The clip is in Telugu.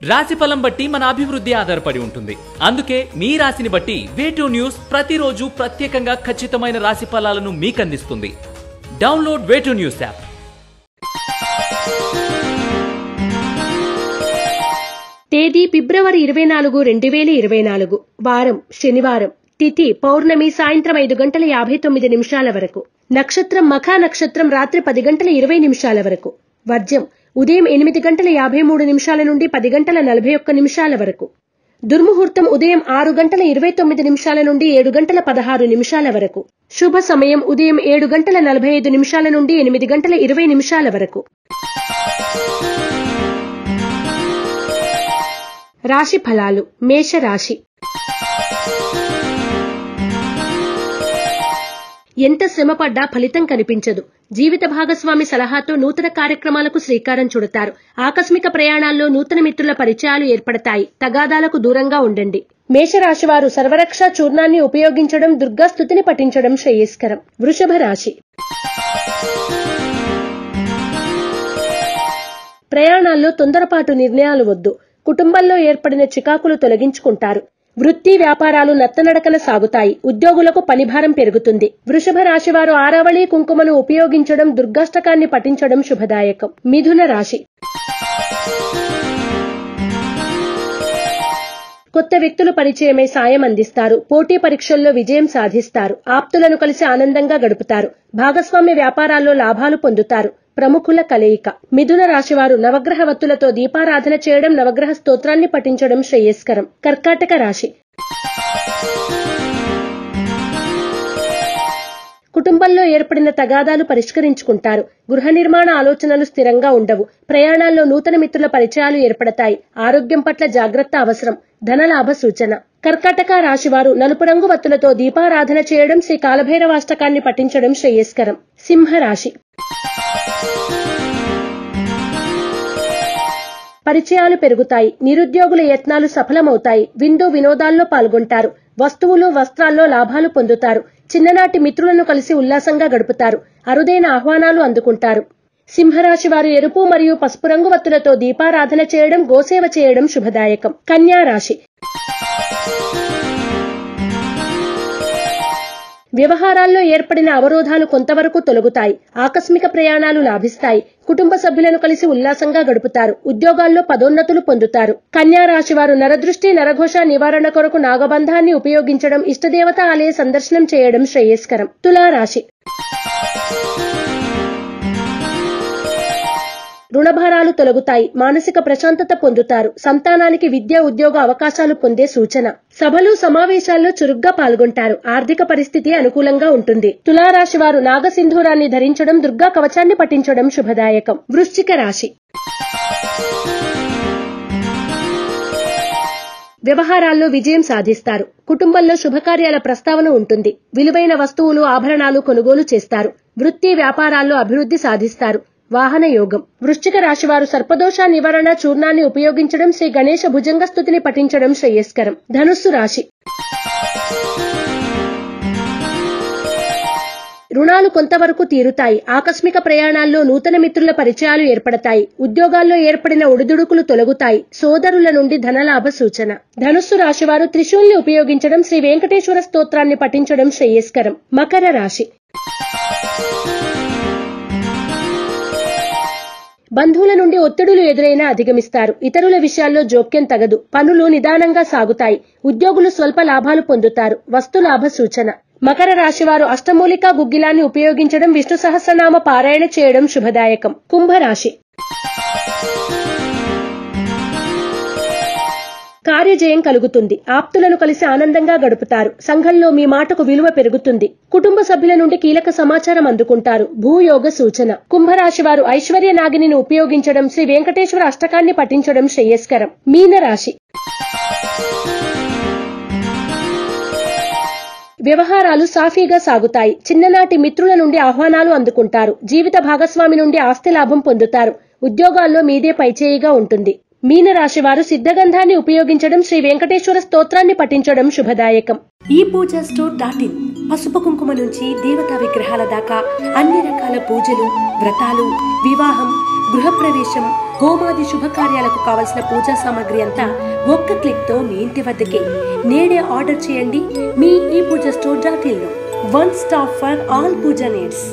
రాశిఫలం బట్టి మన అభివృద్ధి ఆధారపడి ఉంటుంది. అందుకే మీ రాశిని బట్టి వే2 న్యూస్ ప్రతిరోజు ప్రత్యేకంగా ఖచ్చితమైన రాశి ఫలాలను మీకు అందిస్తుంది. Download Way2 News app. తేదీ ఫిబ్రవరి 24, 2024. వారం శనివారం. తిథి పౌర్ణమి సాయంత్రం 5:59 వరకు. నక్షత్రం మఖ నక్షత్రం రాత్రి 10:20 వరకు. వర్జ్యం ఉదయం 8:53 నుండి 10:41 వరకు. దుర్ముహూర్తం ఉదయం 6:29 నుండి 7:16 వరకు. శుభ సమయం ఉదయం 7:45 నుండి 8:20 వరకు. రాశి ఫలాలు. మేషరాశి. ఎంత శ్రమపడ్డా ఫలితం కనిపించదు. జీవిత భాగస్వామి సలహాతో నూతన కార్యక్రమాలకు శ్రీకారం చుడతారు. ఆకస్మిక ప్రయాణాల్లో నూతన మిత్రుల పరిచయాలు ఏర్పడతాయి. తగాదాలకు దూరంగా ఉండండి. మేషరాశి వారు సర్వరక్ష చూర్ణాన్ని ఉపయోగించడం, దుర్గాస్తుతిని పఠించడం శ్రేయస్కరం. వృషభ రాశి. ప్రయాణాల్లో తొందరపాటు నిర్ణయాలు వద్దు. కుటుంబంలో ఏర్పడిన చికాకులు తొలగించుకుంటారు. వృత్తి వ్యాపారాలు నత్తనడకన సాగుతాయి. ఉద్యోగులకు పనిభారం పెరుగుతుంది. వృషభ రాశి వారు ఆరావళి కుంకుమను ఉపయోగించడం, దుర్గాష్టకాన్ని పఠించడం శుభదాయకం. మిథున రాశి. కొత్త వ్యక్తులు పరిచయమై సాయం అందిస్తారు. పోటీ పరీక్షల్లో విజయం సాధిస్తారు. ఆప్తులను కలిసి ఆనందంగా గడుపుతారు. భాగస్వామ్య వ్యాపారాల్లో లాభాలు పొందుతారు. ప్రముఖుల కలయిక. మిథున రాశివారు నవగ్రహ వత్తులతో దీపారాధన చేయడం, నవగ్రహ స్తోత్రాన్ని పఠించడం శ్రేయస్కరం. కర్కాటక రాశి. కుటుంబంలో ఏర్పడిన తగాదాలు పరిష్కరించుకుంటారు. గృహ నిర్మాణ ఆలోచనలు స్థిరంగా ఉండవు. ప్రయాణాల్లో నూతన మిత్రుల పరిచయాలు ఏర్పడతాయి. ఆరోగ్యం పట్ల జాగ్రత్త అవసరం. ధనలాభ సూచన. కర్కాటక రాశివారు నలుపు రంగు వత్తులతో దీపారాధన చేయడం, శ్రీ కాలభైరవాష్టకాన్ని పఠించడం శ్రేయస్కరం. సింహరాశి. పరిచయాలు పెరుగుతాయి. నిరుద్యోగుల యత్నాలు సఫలమవుతాయి. విందు వినోదాల్లో పాల్గొంటారు. వస్తువులు వస్త్రాల్లో లాభాలు పొందుతారు. చిన్ననాటి మిత్రులను కలిసి ఉల్లాసంగా గడుపుతారు. అరుదైన ఆహ్వానాలు అందుకుంటారు. సింహరాశి వారు ఎరుపు మరియు పసుపు రంగు వత్తులతో దీపారాధన చేయడం, గోసేవ చేయడం శుభదాయకం. కన్యా రాశి. వ్యవహారాల్లో ఏర్పడిన అవరోధాలు కొంతవరకు తొలగుతాయి. ఆకస్మిక ప్రయాణాలు లాభిస్తాయి. కుటుంబ సభ్యులను కలిసి ఉల్లాసంగా గడుపుతారు. ఉద్యోగాల్లో పదోన్నతులు పొందుతారు. కన్యా రాశి వారు నరదృష్టి, నరఘోష నివారణ కొరకు నాగబంధాన్ని ఉపయోగించడం, ఇష్టదేవత ఆలయ సందర్శనం చేయడం శ్రేయస్కరం. తులారాశి. రుణభారాలు తొలగుతాయి. మానసిక ప్రశాంతత పొందుతారు. సంతానానికి విద్య, ఉద్యోగ అవకాశాలు పొందే సూచన. సభలు సమావేశాల్లో చురుగ్గా పాల్గొంటారు. ఆర్థిక పరిస్థితి అనుకూలంగా ఉంటుంది. తులారాశి వారు నాగసింధూరాన్ని ధరించడం, దుర్గా కవచాన్ని పఠించడం శుభదాయకం. వృశ్చిక రాశి. వ్యవహారాల్లో విజయం సాధిస్తారు. కుటుంబంలో శుభకార్యాల ప్రస్తావన ఉంటుంది. విలువైన వస్తువులు, ఆభరణాలు కొనుగోలు చేస్తారు. వృత్తి వ్యాపారాల్లో అభివృద్ధి సాధిస్తారు. వాహన యోగం. వృశ్చిక రాశివారు సర్పదోష నివారణ చూర్ణాన్ని ఉపయోగించడం, శ్రీ గణేశ భుజంగ స్తుతిని పఠించడం శ్రేయస్కరం. ధనుస్సు రాశి. రుణాలు కొంతవరకు తీరుతాయి. ఆకస్మిక ప్రయాణాల్లో నూతన మిత్రుల పరిచయాలు ఏర్పడతాయి. ఉద్యోగాల్లో ఏర్పడిన ఒడిదుడుకులు తొలగుతాయి. సోదరుల నుండి ధనలాభ సూచన. ధనుస్సు రాశివారు త్రిశూల్ని ఉపయోగించడం, శ్రీ వెంకటేశ్వర స్తోత్రాన్ని పఠించడం శ్రేయస్కరం. మకర రాశి. బంధువుల నుండి ఒత్తిడులు ఎదురైనా అధిగమిస్తారు. ఇతరుల విషయాల్లో జోక్యం తగదు. పనులు నిదానంగా సాగుతాయి. ఉద్యోగులు స్వల్ప లాభాలు పొందుతారు. వస్తులాభ సూచన. మకర రాశివారు అష్టమూలికా గుగ్గిలాన్ని ఉపయోగించడం, విష్ణు సహస్రనామ పారాయణ చేయడం శుభదాయకం. కుంభరాశి. కార్యజయం కలుగుతుంది. ఆప్తులను కలిసి ఆనందంగా గడుపుతారు. సంఘంలో మీ మాటకు విలువ పెరుగుతుంది. కుటుంబ సభ్యుల నుండి కీలక సమాచారం అందుకుంటారు. భూయోగ సూచన. కుంభరాశి వారు ఐశ్వర్య నాగిని ఉపయోగించడం, శ్రీ వెంకటేశ్వర అష్టకాన్ని పఠించడం శ్రేయస్కరం. మీనరాశి. వ్యవహారాలు సాఫీగా సాగుతాయి. చిన్ననాటి మిత్రుల నుండి ఆహ్వానాలు అందుకుంటారు. జీవిత భాగస్వామి నుండి ఆస్తి లాభం పొందుతారు. ఉద్యోగాల్లో మీదే పైచేయిగా ఉంటుంది. మీనరాశి వారు సిద్ధగంధాన్ని ఉపయోగించడం, శ్రీ వెంకటేశ్వర స్తోత్రాన్ని పఠించడం శుభదాయకం. ePoojaStore.in పసుపు కుంకుమ నుంచి దేవతా విగ్రహాల దాకా అన్ని రకాల పూజలు, వ్రతాలు, వివాహం, గృహప్రవేశం, హోమాది శుభకార్యాలకు కావలసిన పూజా సామాగ్రి అంతా ఒక్క క్లిక్ తో మీ ఇంటి వద్దకే. నేడే ఆర్డర్ చేయండి మీ ePoojaStore.in లో. One stop for all pooja needs.